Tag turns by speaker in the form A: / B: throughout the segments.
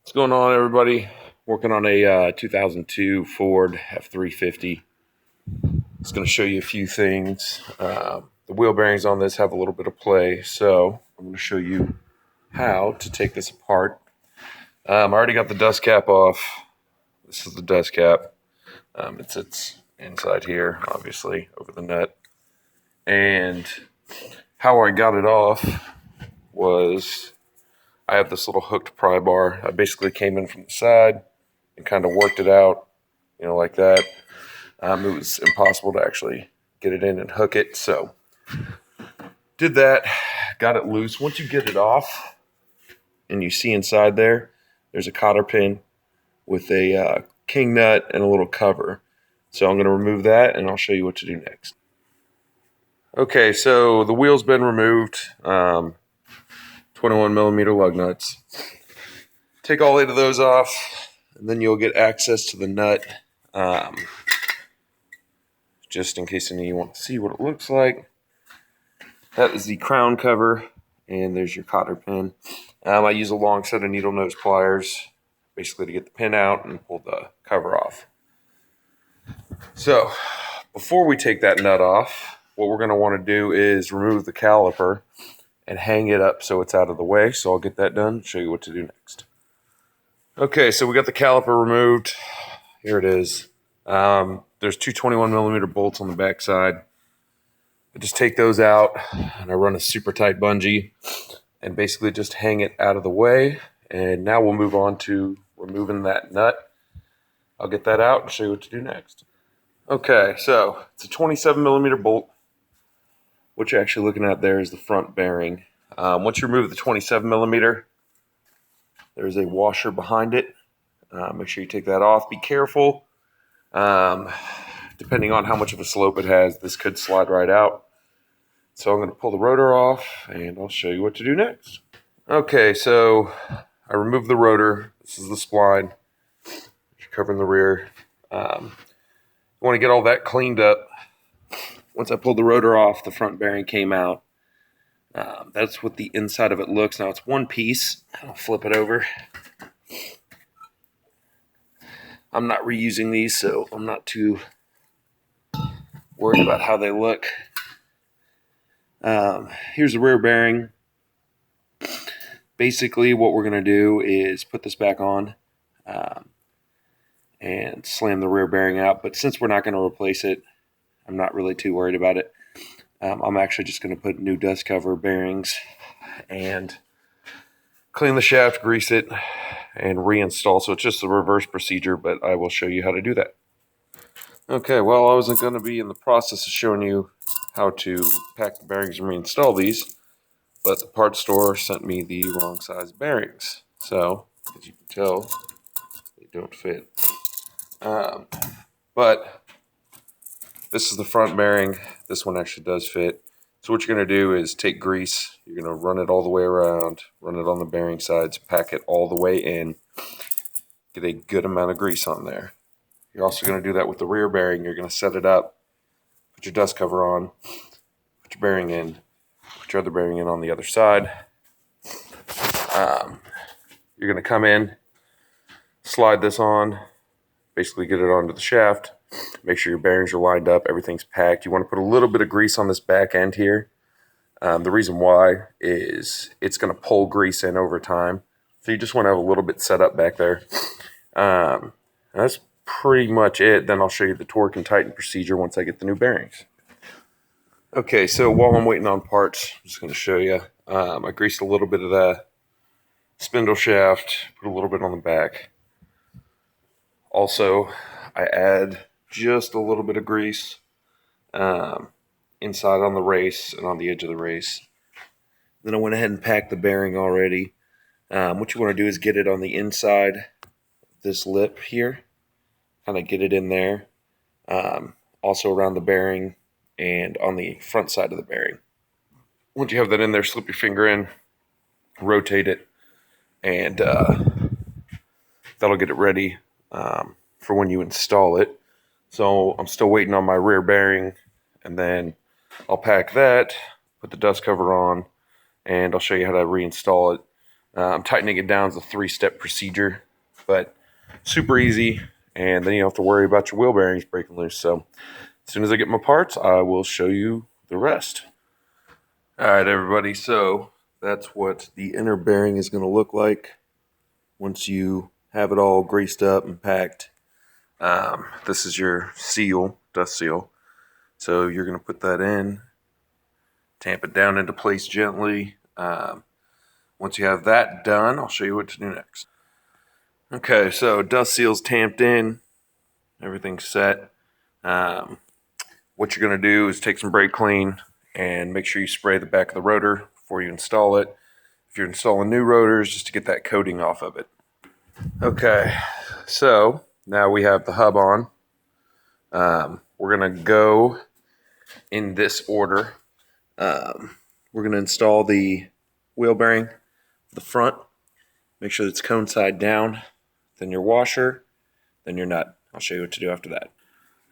A: What's going on, everybody? Working on a 2002 Ford F350. It's going to show you a few things. The wheel bearings on this have a little bit of play, so I'm going to show you how to take this apart. I already got the dust cap off. This is the dust cap. It sits inside here, obviously, over the nut. And how I got it off was I have this little hooked pry bar. I basically came in from the side and kind of worked it out, like that. It was impossible to actually get it in and hook it, so did that, got it loose. Once you get it off and you see inside there's a cotter pin with a king nut and a little cover. So I'm going to remove that and I'll show you what to do next. Okay, so the wheel's been removed. 21 millimeter lug nuts. Take all 8 of those off, and then you'll get access to the nut. Just in case any of you want to see what it looks like. That is the crown cover, and there's your cotter pin. I use a long set of needle nose pliers, basically to get the pin out and pull the cover off. So, before we take that nut off, what we're going to want to do is remove the caliper and hang it up so it's out of the way. So I'll get that done and show you what to do next. Okay, so we got the caliper removed. Here it is. There's two 21 millimeter bolts on the back side. I just take those out and I run a super tight bungee and basically just hang it out of the way. And now we'll move on to removing that nut. I'll get that out and show you what to do next. Okay, so it's a 27 millimeter bolt. What you're actually looking at there is the front bearing. Once you remove the 27 millimeter, there's a washer behind it. Make sure you take that off. Be careful. Depending on how much of a slope it has, this could slide right out. So I'm going to pull the rotor off and I'll show you what to do next. Okay, so I removed the rotor. This is the spline. You're covering the rear. You want to get all that cleaned up. Once I pulled the rotor off, the front bearing came out. That's what the inside of it looks. Now it's one piece. I'll flip it over. I'm not reusing these, so I'm not too worried about how they look. Here's the rear bearing. Basically, what we're going to do is put this back on and slam the rear bearing out. But since we're not going to replace it, I'm not really too worried about it. I'm actually just going to put new dust cover bearings and clean the shaft, grease it, and reinstall. So it's just a reverse procedure, but I will show you how to do that. Okay, well, I wasn't going to be in the process of showing you how to pack the bearings and reinstall these, but the parts store sent me the wrong size bearings. So, as you can tell, they don't fit. But this is the front bearing. This one actually does fit. So what you're going to do is take grease. You're going to run it all the way around, run it on the bearing sides, pack it all the way in, get a good amount of grease on there. You're also going to do that with the rear bearing. You're going to set it up, put your dust cover on, put your bearing in, put your other bearing in on the other side. You're going to come in, slide this on, basically get it onto the shaft. Make sure your bearings are lined up, everything's packed. You want to put a little bit of grease on this back end here. The reason why is it's going to pull grease in over time. So you just want to have a little bit set up back there. That's pretty much it. Then I'll show you the torque and tighten procedure once I get the new bearings. Okay, so while I'm waiting on parts, I'm just going to show you. I greased a little bit of the spindle shaft, put a little bit on the back. Also, I add just a little bit of grease inside on the race and on the edge of the race. Then I went ahead and packed the bearing already. What you want to do is get it on the inside of this lip here. Kind of get it in there. Also around the bearing and on the front side of the bearing. Once you have that in there, slip your finger in, rotate it, and that'll get it ready for when you install it. So I'm still waiting on my rear bearing, and then I'll pack that, put the dust cover on, and I'll show you how to reinstall it. I'm tightening it down as a 3-step procedure, but super easy, and then you don't have to worry about your wheel bearings breaking loose. So as soon as I get my parts, I will show you the rest. All right, everybody, so that's what the inner bearing is going to look like once you have it all greased up and packed. This is your seal, dust seal. So you're going to put that in, tamp it down into place gently. Once you have that done, I'll show you what to do next. Okay, so dust seal's tamped in, everything's set. What you're going to do is take some brake clean and make sure you spray the back of the rotor before you install it. If you're installing new rotors, just to get that coating off of it. Okay, so now we have the hub on. We're going to go in this order. We're going to install the wheel bearing, the front. Make sure it's cone side down, then your washer, then your nut. I'll show you what to do after that.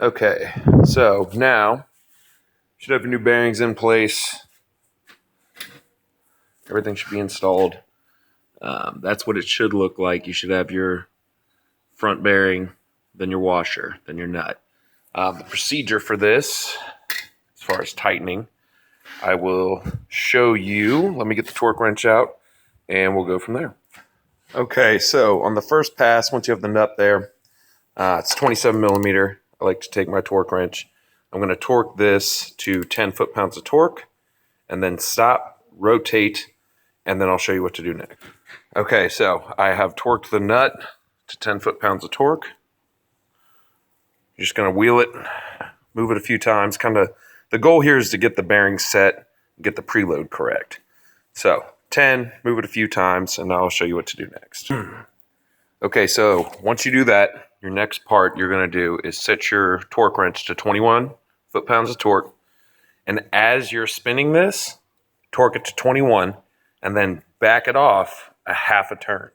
A: Okay, so now you should have your new bearings in place. Everything should be installed. That's what it should look like. You should have your front bearing, then your washer, then your nut. The procedure for this, as far as tightening, I will show you. Let me get the torque wrench out, and we'll go from there. Okay, so on the first pass, once you have the nut there, it's 27 millimeter. I like to take my torque wrench. I'm going to torque this to 10 foot-pounds of torque, and then stop, rotate, and then I'll show you what to do next. Okay, so I have torqued the nut to 10 foot-pounds of torque. You're just going to wheel it, move it a few times. The goal here is to get the bearings set, get the preload correct. So 10, move it a few times, and I'll show you what to do next. Okay, so once you do that, your next part you're going to do is set your torque wrench to 21 foot-pounds of torque. And as you're spinning this, torque it to 21, and then back it off a half a turn.